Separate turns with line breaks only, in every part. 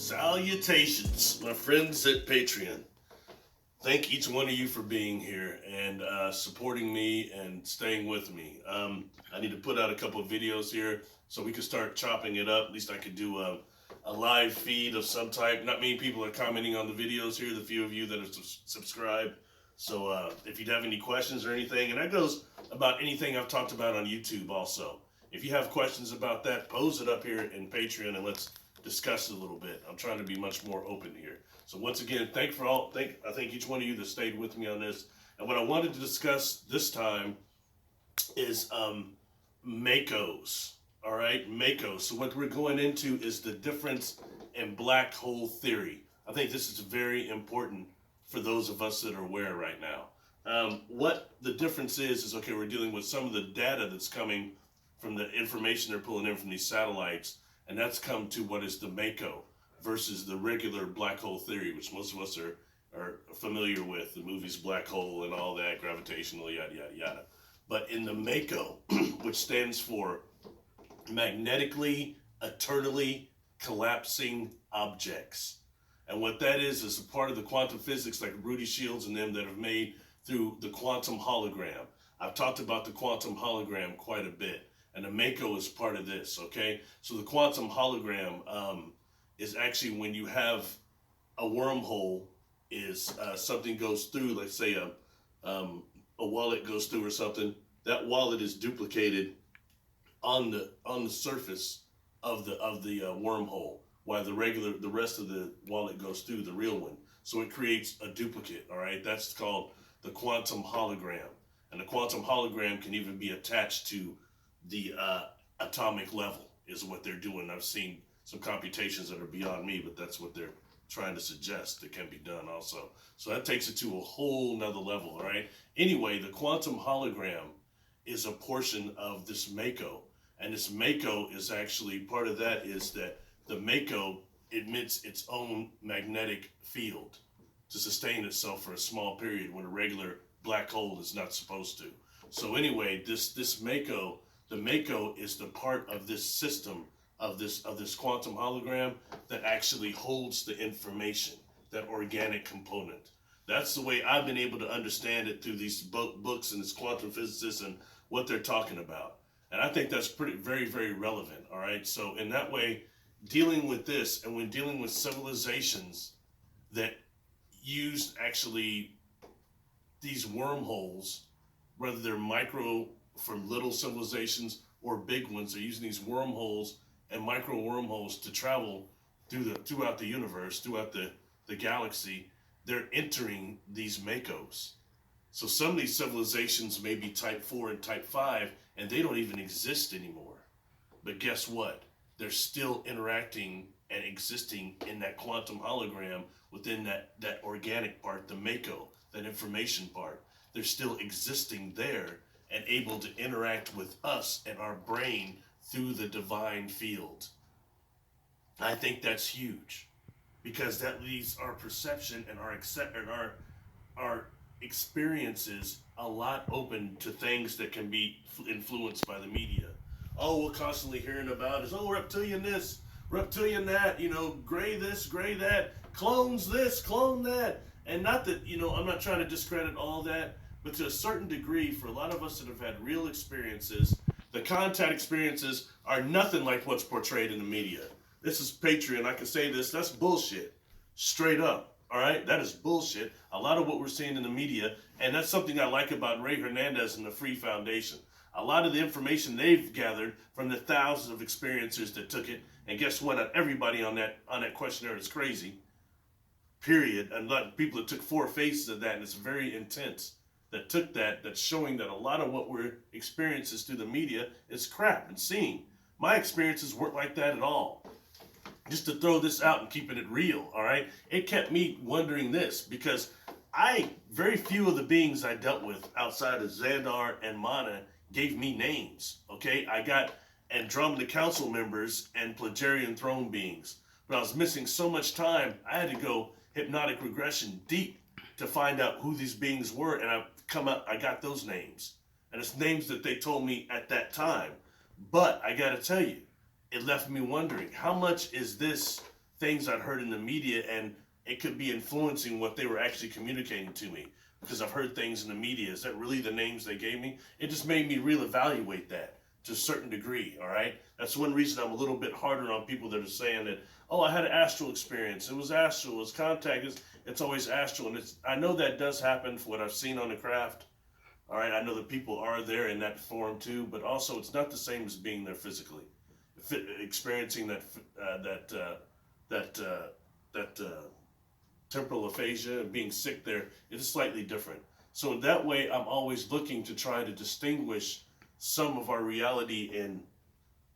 Salutations, my friends at Patreon. Thank each one of you for being here and supporting me and staying with me. I need to put out a couple of videos here so we can start chopping it up. At least I could do a live feed of some type. Not many people are commenting on the videos here, the few of you that are subscribed. So if you'd have any questions or anything, and that goes about anything I've talked about on YouTube also. If you have questions about that, pose it up here in Patreon and let's discuss it a little bit. I'm trying to be much more open here. So once again, I thank each one of you that stayed with me on this. And what I wanted to discuss this time is MECOs. All right, MECOs. So what we're going into is the difference in black hole theory. I think this is very important for those of us that are aware right now. What the difference is okay, we're dealing with some of the data that's coming from the information they're pulling in from these satellites, and that's come to what is the MECO versus the regular black hole theory, which most of us are familiar with, the movies Black Hole and all that, gravitational, yada, yada, yada. But in the MECO, which stands for magnetically, eternally collapsing objects. And what that is a part of the quantum physics like Rudy Schilds and them that have made through the quantum hologram. I've talked about the quantum hologram quite a bit, and the MECO is part of this, okay? So the quantum hologram is actually when you have a wormhole is something goes through, let's say a wallet goes through or something, that wallet is duplicated on the surface of the wormhole, while the rest of the wallet goes through the real one. So it creates a duplicate, all right? That's called the quantum hologram. And the quantum hologram can even be attached to the atomic level is what they're doing. I've seen some computations that are beyond me, but that's what they're trying to suggest that can be done also. So that takes it to a whole nother level, all right? Anyway, the quantum hologram is a portion of this MECO. And this MECO is actually, part of that is that the MECO emits its own magnetic field to sustain itself for a small period when a regular black hole is not supposed to. So anyway, this MECO, the MECO is the part of this system of this quantum hologram that actually holds the information, that organic component. That's the way I've been able to understand it through these books and this quantum physicists and what they're talking about. And I think that's very, very relevant, all right? So in that way, dealing with this, and when dealing with civilizations that used actually these wormholes, whether they're micro from little civilizations or big ones, they're using these wormholes and micro wormholes to travel throughout the universe, throughout the galaxy. They're entering these MECOs. So some of these civilizations may be type 4 and type 5, and they don't even exist anymore. But guess what? They're still interacting and existing in that quantum hologram within that organic part, the MECO, that information part. They're still existing there and able to interact with us and our brain through the divine field. I think that's huge because that leaves our perception and our experiences a lot open to things that can be influenced by the media. All we're constantly hearing about is, reptilian this, reptilian that, gray this, gray that, clones this, clone that. And not that, I'm not trying to discredit all that, but to a certain degree, for a lot of us that have had real experiences, the contact experiences are nothing like what's portrayed in the media. This is Patreon. I can say this. That's bullshit. Straight up. All right? That is bullshit. A lot of what we're seeing in the media, and that's something I like about Ray Hernandez and the Free Foundation. A lot of the information they've gathered from the thousands of experiencers that took it, and guess what? Not everybody on that questionnaire is crazy. Period. And people that took 4 phases of that, and it's very intense. That took that's showing that a lot of what we're experiences through the media is crap and seeing. My experiences weren't like that at all. Just to throw this out and keeping it real, all right? It kept me wondering this because very few of the beings I dealt with outside of Xandar and Mana gave me names, okay? I got Andromeda Council members and Plagerian throne beings, but I was missing so much time, I had to go hypnotic regression deep to find out who these beings were, and I got those names. And it's names that they told me at that time. But I gotta tell you, it left me wondering, how much is this things I'd heard in the media, and it could be influencing what they were actually communicating to me, because I've heard things in the media. Is that really the names they gave me? It just made me reevaluate that to a certain degree, all right? That's one reason I'm a little bit harder on people that are saying that, oh, I had an astral experience. It was astral, it was contact. It's always astral. And I know that does happen for what I've seen on the craft. All right, I know that people are there in that form too, but also it's not the same as being there physically. Experiencing that temporal aphasia and being sick there, it is slightly different. So in that way, I'm always looking to try to distinguish some of our reality and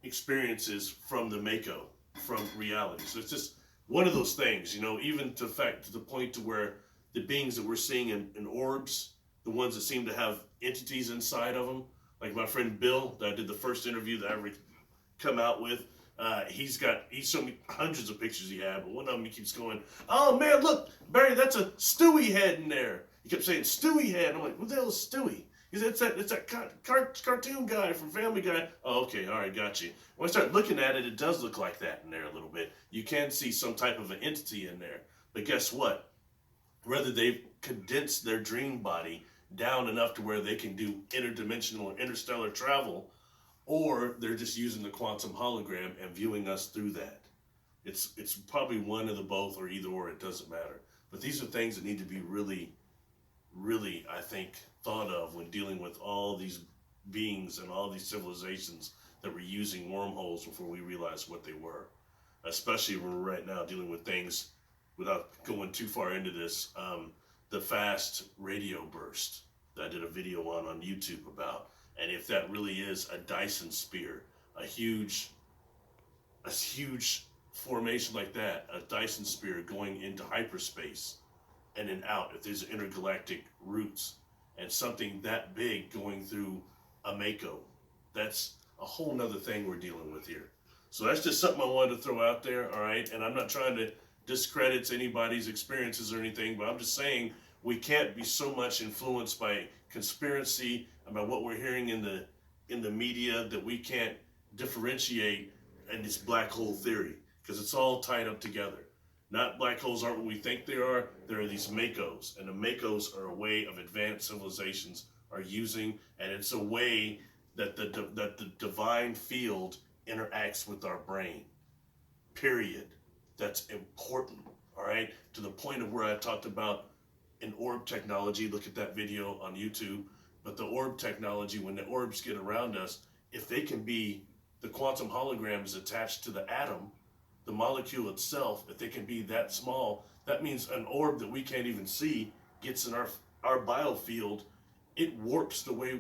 experiences from the MECO, from reality. So it's just one of those things, you know, even to the point to where the beings that we're seeing in orbs, the ones that seem to have entities inside of them, like my friend Bill that I did the first interview that I ever come out with, he showed me hundreds of pictures he had, but one of them he keeps going, oh man, look, Barry, that's a Stewie head in there. He kept saying Stewie head. I'm like, what the hell is Stewie? He said, it's that cartoon guy from Family Guy. Oh, okay, all right, got you. When I start looking at it, it does look like that in there a little bit. You can see some type of an entity in there. But guess what? Whether they've condensed their dream body down enough to where they can do interdimensional or interstellar travel, or they're just using the quantum hologram and viewing us through that. It's probably one of the both, or either or, it doesn't matter. But these are things that need to be really, really, I think, thought of when dealing with all these beings and all these civilizations that were using wormholes before we realized what they were. Especially when we're right now dealing with things, without going too far into this, the fast radio burst that I did a video on YouTube about. And if that really is a Dyson sphere, a huge formation like that, a Dyson sphere going into hyperspace and then out, if there's intergalactic routes, and something that big going through a MECO, that's a whole nother thing we're dealing with here. So that's just something I wanted to throw out there, all right? And I'm not trying to discredit anybody's experiences or anything, but I'm just saying we can't be so much influenced by conspiracy about what we're hearing in the media that we can't differentiate in this black hole theory, because it's all tied up together. Not black holes aren't what we think they are. There are these MECOs, and the MECOs are a way of advanced civilizations are using, and it's a way that the divine field interacts with our brain. Period. That's important. All right, to the point of where I talked about an orb technology. Look at that video on YouTube. But the orb technology, when the orbs get around us, if they can be, the quantum hologram is attached to the atom, the molecule itself, if they can be that small, that means an orb that we can't even see gets in our biofield. It warps the way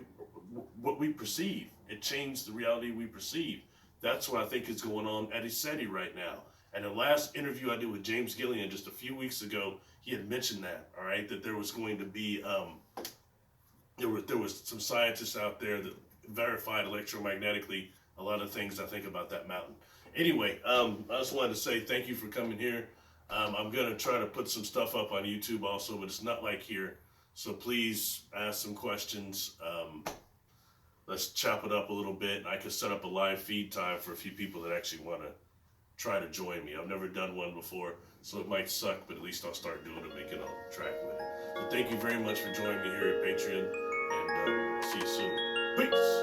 what we perceive. It changed the reality we perceive. That's what I think is going on at ISETI right now. And the last interview I did with James Gillian just a few weeks ago, he had mentioned that, all right, that there was going to be, there was some scientists out there that verified electromagnetically a lot of things I think about that mountain. Anyway, I just wanted to say thank you for coming here. I'm going to try to put some stuff up on YouTube also, but it's not like here. So please ask some questions. Let's chop it up a little bit. I could set up a live feed time for a few people that actually want to try to join me. I've never done one before, so it might suck, but at least I'll start doing it, making a track with it. So thank you very much for joining me here at Patreon, and see you soon. Peace!